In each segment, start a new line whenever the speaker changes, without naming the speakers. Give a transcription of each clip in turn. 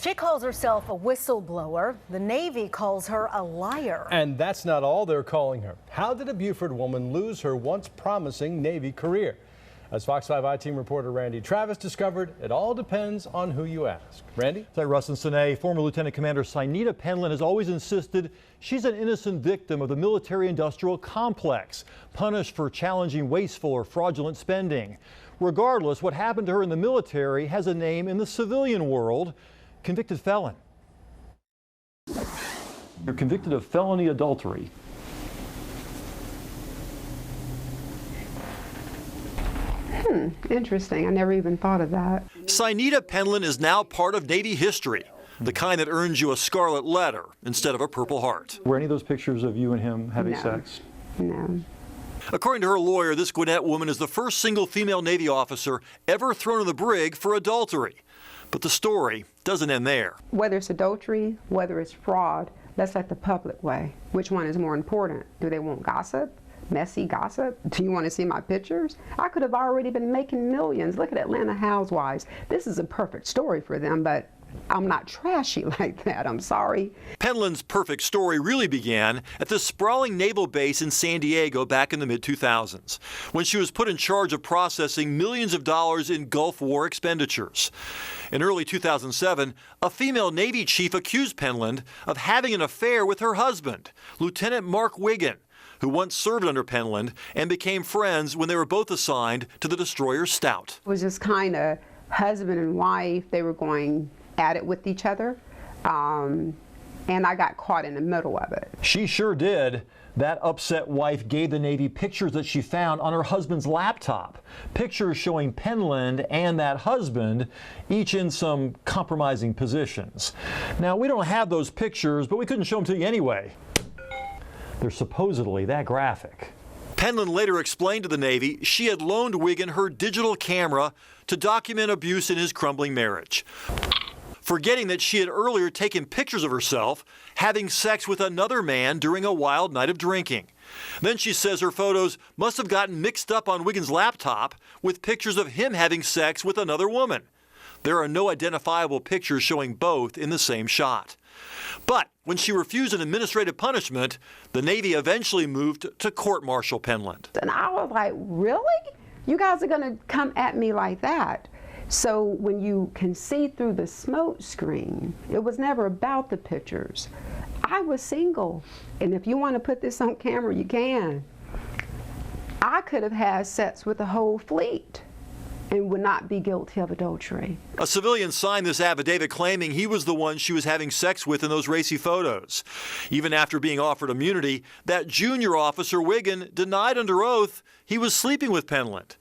She calls herself a whistleblower. The Navy calls her a liar.
And that's not all they're calling her. How did a Beaufort woman lose her once promising Navy career? As Fox 5 I-Team reporter Randy Travis discovered, it all depends on who you ask. Randy?
That's Russ and Sine. Former Lieutenant Commander Synita Penland has always insisted she's an innocent victim of the military-industrial complex, punished for challenging wasteful or fraudulent spending. Regardless, what happened to her in the military has a name in the civilian world: convicted felon. You're convicted of felony adultery.
Interesting. I never even thought of that.
Synita Penland is now part of Navy history, the kind that earns you a scarlet letter instead of a Purple Heart. Were any of those pictures of you and him having sex?
No.
According to her lawyer, this Gwinnett woman is the first single female Navy officer ever thrown in the brig for adultery. But the story doesn't end there.
Whether it's adultery, whether it's fraud, let's let the public weigh. Which one is more important? Do they want gossip? Messy gossip? Do you want to see my pictures? I could have already been making millions. Look at Atlanta Housewives. This is a perfect story for them, but I'm not trashy like that. I'm sorry.
Penland's perfect story really began at the sprawling naval base in San Diego back in the mid-2000s, when she was put in charge of processing millions of dollars in Gulf War expenditures. In early 2007, a female Navy chief accused Penland of having an affair with her husband, Lieutenant Mark Wiggin, who once served under Penland and became friends when they were both assigned to the destroyer Stout.
It was just kind of husband and wife. They were going at it with each other, and I got caught in the middle of it.
She sure did. That upset wife gave the Navy pictures that she found on her husband's laptop. Pictures showing Penland and that husband, each in some compromising positions. Now, we don't have those pictures, but we couldn't show them to you anyway. They're supposedly that graphic. Penland later explained to the Navy she had loaned Wiggin her digital camera to document abuse in his crumbling marriage, forgetting that she had earlier taken pictures of herself having sex with another man during a wild night of drinking. Then she says her photos must have gotten mixed up on Wiggin's laptop with pictures of him having sex with another woman. There are no identifiable pictures showing both in the same shot. But when she refused an administrative punishment, the Navy eventually moved to court-martial Penland.
And I was like, really? You guys are going to come at me like that? So when you can see through the smoke screen, it was never about the pictures. I was single, and if you want to put this on camera, you can. I could have had sex with the whole fleet and would not be guilty of adultery.
A civilian signed this affidavit claiming he was the one she was having sex with in those racy photos. Even after being offered immunity, that junior officer, Wiggin, denied under oath he was sleeping with Penland.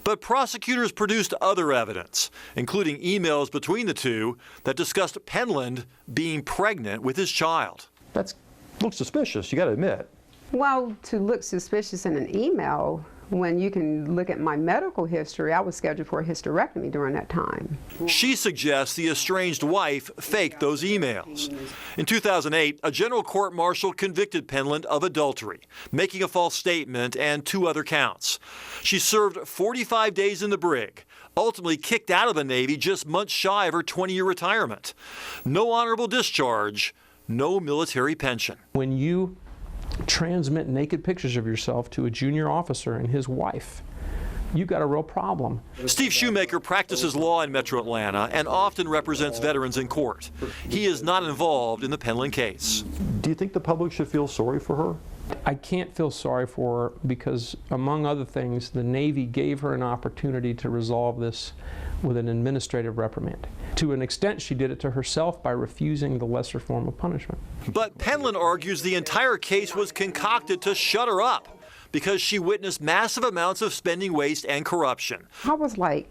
But prosecutors produced other evidence, including emails between the two that discussed Penland being pregnant with his child. That looks suspicious, you got to admit.
Well, to look suspicious in an email, when you can look at my medical history, I was scheduled for a hysterectomy during that time.
She suggests the estranged wife faked those emails. In 2008, a general court-martial convicted Penland of adultery, making a false statement and 2 other counts. She served 45 days in the brig, ultimately kicked out of the Navy just months shy of her 20-year retirement. No honorable discharge, no military pension.
When you transmit naked pictures of yourself to a junior officer and his wife, you've got a real problem.
Steve Shoemaker practices law in Metro Atlanta and often represents veterans in court. He is not involved in the Penland case. Do you think the public should feel sorry for her?
I can't feel sorry for her because, among other things, the Navy gave her an opportunity to resolve this with an administrative reprimand. To an extent, she did it to herself by refusing the lesser form of punishment.
But Penland argues the entire case was concocted to shut her up because she witnessed massive amounts of spending waste and corruption.
I was like,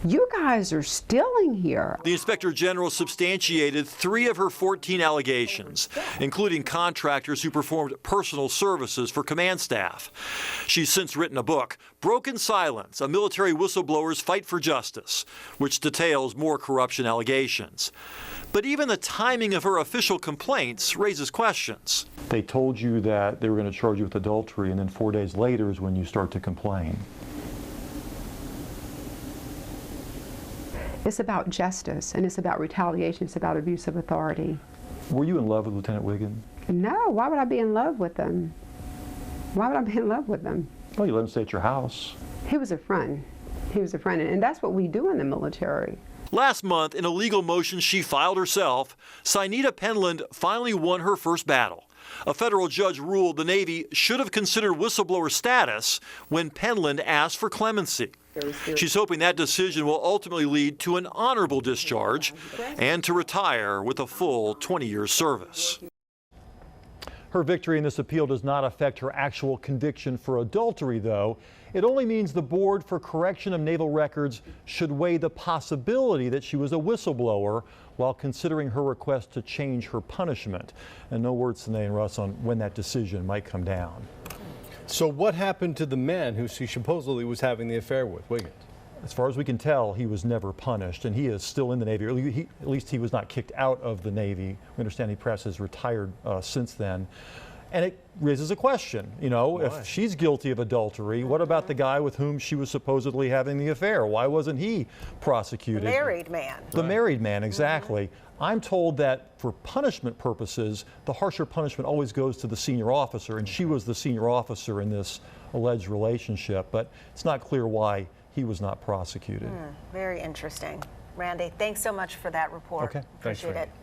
you guys are stealing here.
The Inspector General substantiated 3 of her 14 allegations, including contractors who performed personal services for command staff. She's since written a book, Broken Silence, a military whistleblower's fight for justice, which details more corruption allegations. But even the timing of her official complaints raises questions. They told you that they were going to charge you with adultery, and then 4 days later is when you start to complain.
It's about justice, and it's about retaliation. It's about abuse of authority.
Were you in love with Lieutenant Wiggin?
No, why would I be in love with him? Why would I be in love with him?
Well, you let him stay at your house.
He was a friend. He was a friend, and that's what we do in the military.
Last month, in a legal motion she filed herself, Synita Penland finally won her first battle. A federal judge ruled the Navy should have considered whistleblower status when Penland asked for clemency. She's hoping that decision will ultimately lead to an honorable discharge and to retire with a full 20 years service.
Her victory in this appeal does not affect her actual conviction for adultery, though. It only means the Board for Correction of Naval Records should weigh the possibility that she was a whistleblower while considering her request to change her punishment. And no words today, Russ, on when that decision might come down.
So what happened to the man who she supposedly was having the affair with, Wiggins?
As far as we can tell, he was never punished, and he is still in the Navy. At least he was not kicked out of the Navy. We understand he perhaps has retired since then. And it raises a question, you know,
Why?
if she's guilty of adultery, what about the guy with whom she was supposedly having the affair? Why wasn't he prosecuted?
The married man.
The married man, exactly. I'm told that for punishment purposes, the harsher punishment always goes to the senior officer, and she was the senior officer in this alleged relationship, but it's not clear why he was not prosecuted.
Very interesting. Randy, thanks so much for that report.
Okay.
Thanks,
Appreciate
Randy.
it.